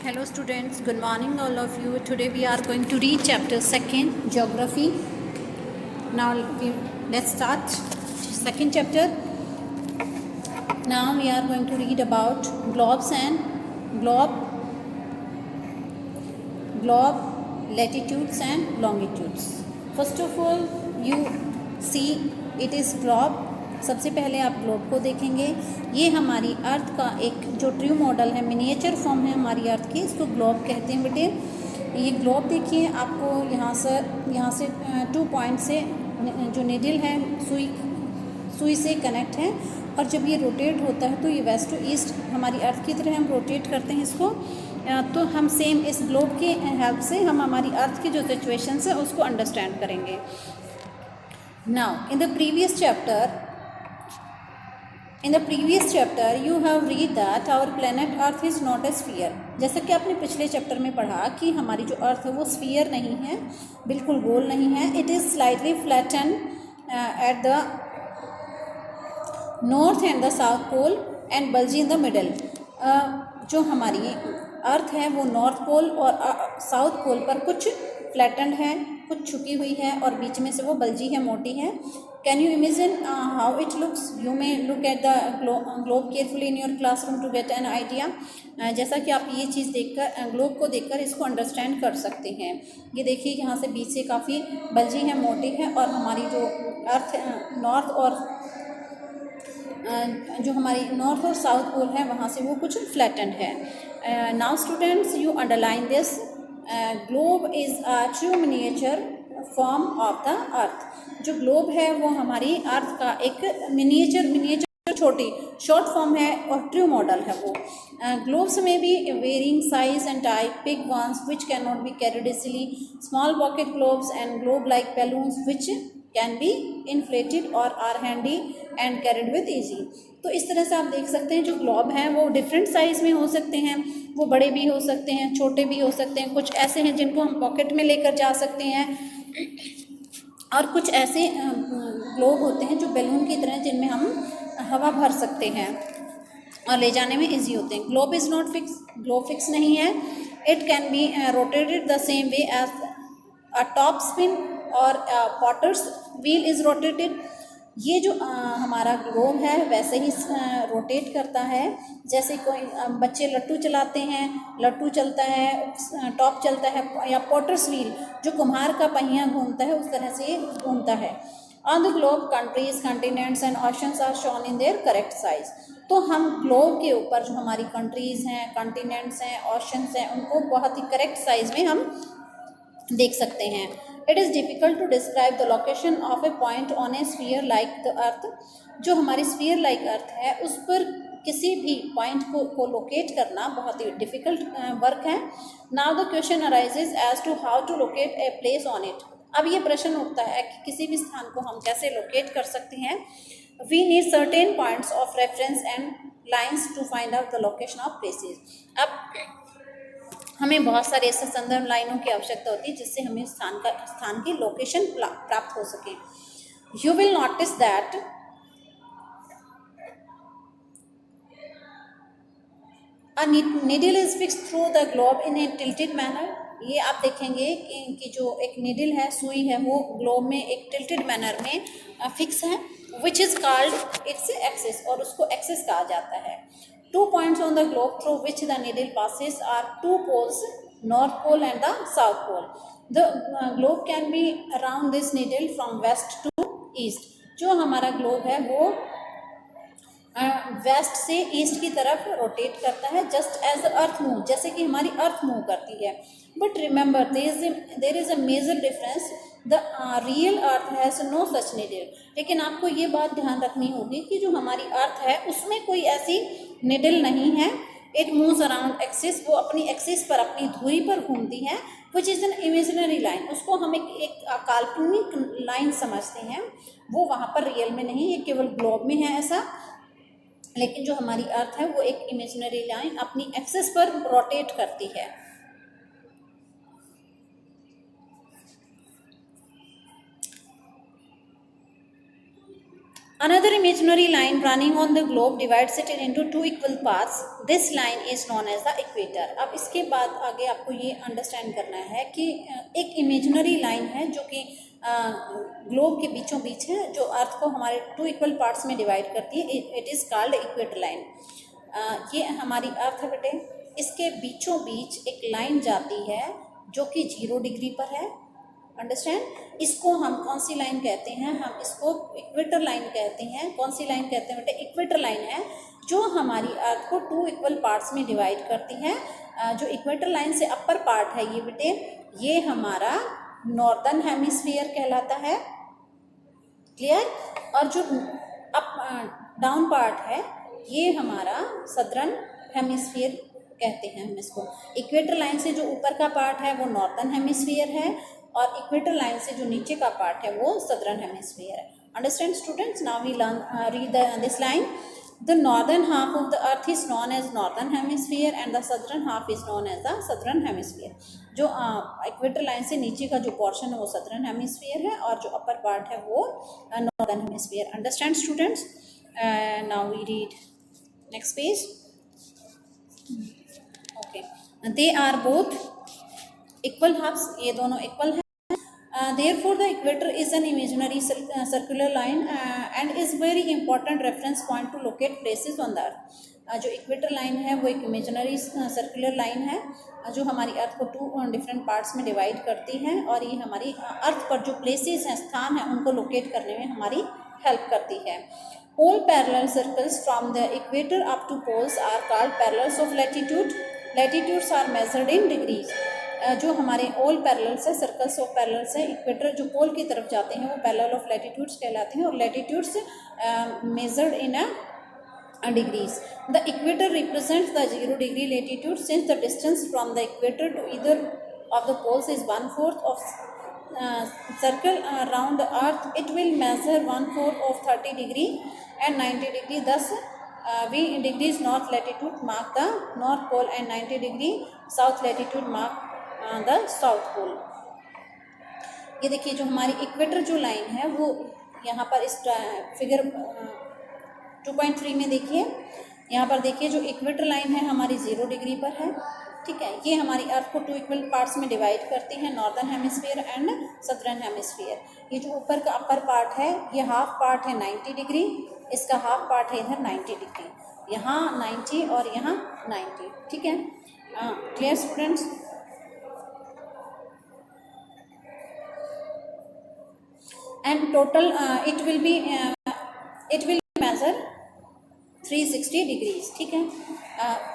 Hello students, good morning all of you. Today we are going to read chapter 2nd, Geography. Now let's start second chapter. Now we are going to read about globes and globe, latitudes and longitudes. First of all, you see it is globe. सबसे पहले आप globe को देखेंगे. ये हमारी अर्थ का एक जो ट्रू मॉडल है, मिनिएचर फॉर्म है हमारी अर्थ की, इसको ग्लोब कहते हैं बेटे. ये ग्लोब देखिए, आपको यहाँ से 2 पॉइंट से जो निडल है सुई से कनेक्ट है, और जब ये रोटेट होता है तो ये वेस्ट टू ईस्ट हमारी अर्थ की तरह हम रोटेट करते हैं इसको. तो हम सेम इस ग्लोब के हेल्प से हम हमारी अर्थ की जो सिचुएशन है उसको अंडरस्टैंड करेंगे. Now in the previous chapter you have read that our planet earth is not a sphere. जैसा कि आपने पिछले चैप्टर में पढ़ा कि हमारी जो अर्थ है वो स्फीयर नहीं है, बिल्कुल गोल नहीं है. It is slightly flatten at the north and the south pole and bulgy in the middle. जो हमारी अर्थ है वो नॉर्थ पोल और साउथ पोल पर कुछ फ्लैटनड है, कुछ झुकी हुई है, और बीच में से वो बल्जी है, मोटी है. Can you imagine how it looks? You may look at the globe carefully in your classroom to get an idea. जैसा कि आप ये चीज़ देखकर ग्लोब को देखकर इसको अंडरस्टैंड कर सकते हैं. ये देखिए, यहाँ से बीच से काफ़ी बल्जी है, मोटी है, और हमारी जो अर्थ नॉर्थ और जो हमारी नॉर्थ और साउथ पोल है वहाँ से वो कुछ फ्लैटन है. Now students, you underline this. Globe is a true miniature form of the earth. जो ग्लोब है वो हमारी अर्थ का एक मिनिएचर छोटी शॉर्ट फॉर्म है और ट्रू मॉडल है वो. ग्लोब्स में भी varying size and type, big ones which can not be carried easily, small pocket globes and globe like balloons which can be inflated और are handy and carried with easy. तो इस तरह से आप देख सकते हैं जो ग्लोब हैं वो डिफरेंट साइज़ में हो सकते हैं, वो बड़े भी हो सकते हैं, छोटे भी हो सकते हैं. कुछ ऐसे हैं जिनको हम पॉकेट में लेकर जा सकते हैं, और कुछ ऐसे ग्लोब होते हैं जो बैलून की तरह जिनमें हम हवा भर सकते हैं और ले जाने में इजी होते हैं. Globe is not fix. Globe fix नहीं है. It can be rotated the same way as a top spin और पॉटर्स व्हील इज़ रोटेटेड. ये जो हमारा ग्लोब है वैसे ही रोटेट करता है. जैसे कोई बच्चे लट्टू चलाते हैं, लट्टू चलता है, टॉप चलता है, या पॉटर्स व्हील जो कुम्हार का पहिया घूमता है उस तरह से घूमता है. On the globe countries, continents and oceans are shown in their correct size. तो हम ग्लोब के ऊपर जो हमारी कंट्रीज़ हैं, कंटिनेंट्स हैं, ओशंस हैं, उनको बहुत ही करेक्ट साइज़ में हम देख सकते हैं. It is difficult to describe the location of a point on a sphere like the earth. जो हमारी स्फीयर लाइक अर्थ है उस पर किसी भी पॉइंट को लोकेट करना बहुत ही डिफ़िकल्ट वर्क है. Now the question arises as to how to locate a place on it. अब ये प्रश्न उठता है कि किसी भी स्थान को हम कैसे लोकेट कर सकते हैं. We need certain points of reference and lines to find out the location of places. अब हमें बहुत सारे ऐसे संदर्भ लाइनों की आवश्यकता होती है जिससे हमें स्थान की लोकेशन प्राप्त हो सके. You will notice that a needle is fixed through the globe in A tilted manner. ये आप देखेंगे कि जो एक नीडल है, सुई है, वो ग्लोब में एक टिल्टेड मैनर में फिक्स है, which is called its axis, और उसको एक्सिस कहा जाता है. 2 points on the globe through which the needle passes are 2 poles, North Pole and the South Pole. The globe can be around this needle from west to east. जो हमारा globe है वो waste से east की तरफ rotate करता है, just as the earth move, जैसे कि हमारी अर्थ मूव करती है. But remember there is a major difference. The real earth has no such needle. लेकिन आपको ये बात ध्यान रखनी होगी कि जो हमारी अर्थ है उसमें कोई ऐसी निडल नहीं है. It moves around axis. वो अपनी एक्सिस पर, अपनी धुरी पर घूमती है. Which is an imaginary line. उसको हम एक काल्पनिक लाइन समझते हैं, वो वहाँ पर रियल में नहीं, ये केवल ग्लोब में है ऐसा. लेकिन जो हमारी अर्थ है वो एक इमेजिनरी लाइन अपनी एक्सिस पर रोटेट करती है. Another imaginary line running on the globe divides it into two equal parts. This line is known as the equator. अब इसके बाद आगे आपको ये अंडरस्टैंड करना है कि एक इमेजिनरी लाइन है जो कि ग्लोब के बीचों बीच है, जो अर्थ को हमारे टू इक्वल पार्ट्स में डिवाइड करती है. It is called equator line. ये हमारी अर्थ है बेटे. इसके बीचों बीच एक लाइन जाती है जो कि 0 डिग्री पर है. अंडरस्टैंड. इसको हम कौन सी लाइन कहते हैं? हम इसको इक्वेटर लाइन कहते हैं. कौन सी लाइन कहते हैं बेटे? इक्वेटर लाइन है जो हमारी अर्थ को टू इक्वल पार्ट्स में डिवाइड करती है. जो इक्वेटर लाइन से अपर पार्ट है ये बेटे, ये हमारा नॉर्दर्न हेमिस्फीयर कहलाता है. क्लियर. और जो अप डाउन पार्ट है ये हमारा सदर्न हेमिस्फीयर कहते हैं हम इसको. इक्वेटर लाइन से जो ऊपर का पार्ट है वो नॉर्दर्न हेमिस्फीयर है और इक्वेटर लाइन से जो नीचे का पार्ट है वो सदर्न हेमिस्फीयर है. Understand students. Now we learn read this line. The northern half of the earth is known as northern hemisphere and the southern half is known as the southern hemisphere. जो equator line से नीचे का जो portion है वो southern hemisphere है और जो अपर पार्ट है वो northern hemisphere. Understand students. Now we read next page. Okay. They are both equal halfs. ये दोनों इक्वल है. Therefore, the equator is an imaginary circular line and is very important reference point to locate places on the earth. जो equator line है वो एक imaginary circular line है जो हमारी अर्थ को टू डिफरेंट पार्ट्स में डिवाइड करती है और ये हमारी अर्थ पर जो प्लेसेस हैं, स्थान हैं, उनको लोकेट करने में हमारी हेल्प करती है. All parallel circles from the equator up to poles are called parallels of latitude. Latitudes are measured in degrees. जो हमारे ऑल पैरेलल्स है, सर्कल्स ऑफ पैरेलल्स है, इक्वेटर जो पोल की तरफ जाते हैं वो पैरेलल ऑफ लैटिट्यूड्स कहलाते हैं और latitudes measured in a degrees. The equator represents the 0 degree latitude since the distance from the equator to either of the poles is 1/4 of circle around the earth. It will measure 1/4 of 30 degree and 90 degree. Thus we degrees north latitude mark the north pole and 90 degree south latitude mark the south pole. ये देखिए जो हमारी equator जो line है वो यहाँ पर इस फिगर 2.3 में देखिए. यहाँ पर देखिए जो इक्वेटर लाइन है हमारी 0 डिग्री पर है. ठीक है. ये हमारी अर्थ को टू इक्वल पार्ट्स में डिवाइड करती है, northern hemisphere and southern hemisphere. ये जो ऊपर का अपर पार्ट है ये हाफ पार्ट है 90 डिग्री. इसका हाफ पार्ट है इधर 90 डिग्री. यहाँ 90 और यहाँ 90. ठीक है. Clear students. and total it will measure 360 degrees. ठीक है.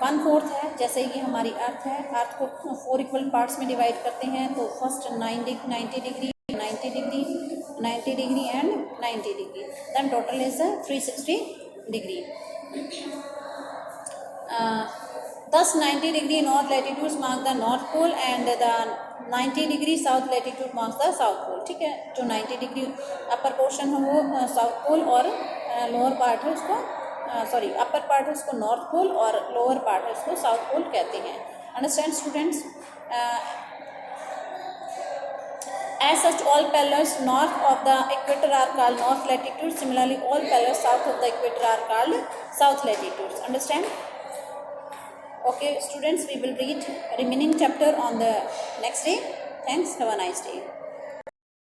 1/4 है. जैसे ये हमारी अर्थ है, अर्थ को 4 इक्वल पार्ट्स में डिवाइड करते हैं तो first 90 degree 90 degree 90 degree and 90 degree. Then total is 360 degree. Thus 90 degree north latitudes mark the north pole and the 90 degree south latitude marks the south pole. ठीक है. जो 90 डिग्री अपर पोर्शन है वो south pole और lower part है उसको अपर part है उसको नॉर्थ पोल और लोअर पार्ट है उसको साउथ पोल कहते हैं. Understand students. As such, all parallels north of the equator are called north latitudes. Similarly, all parallels south of the equator are called south latitudes. Understand? Okay, students, we will read remaining chapter on the next day. Thanks. Have a nice day.